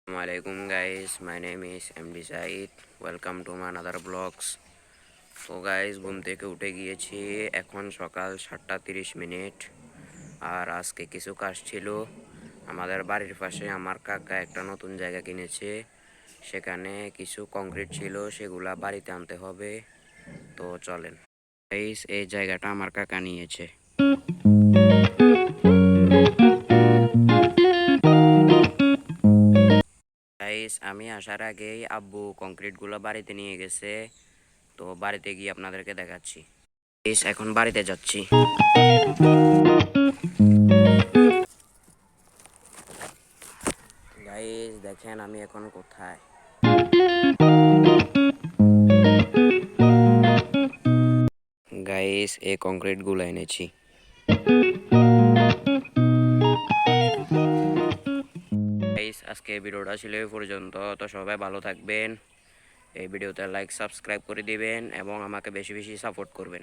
Assalamualaikum guys, my name is MD Said. Welcome to my another vlogs. তো guys ঘুম থেকে উঠে গিয়েছি, এখন সকাল 7:30। আর আজকে কিছু কাজ ছিল। আমাদের বাড়ির পাশে আমার কাকা একটা নতুন জায়গা কিনেছে, সেখানে কিছু কংক্রিট ছিল, সেগুলা বাড়িতে আনতে হবে। তো চলেন গাইস, এই জায়গাটা আমার কাকা নিয়েছে। গাইস আমি আসার আগেই আব্বু কংক্রিটগুলো বাড়িতে নিয়ে গেছে, তো বাড়িতে গিয়ে আপনাদেরকে দেখাচ্ছি। এখন বাড়িতে যাচ্ছি। গাইস দেখেন আমি এখন কোথায়। গাইস এই কংক্রিটগুলো এনেছি। গাইস আজকে ভিডিওটা ছিল এই পর্যন্ত। তো সবাই ভালো থাকবেন, এই ভিডিওতে লাইক সাবস্ক্রাইব করে দিবেন এবং আমাকে বেশি বেশি সাপোর্ট করবেন।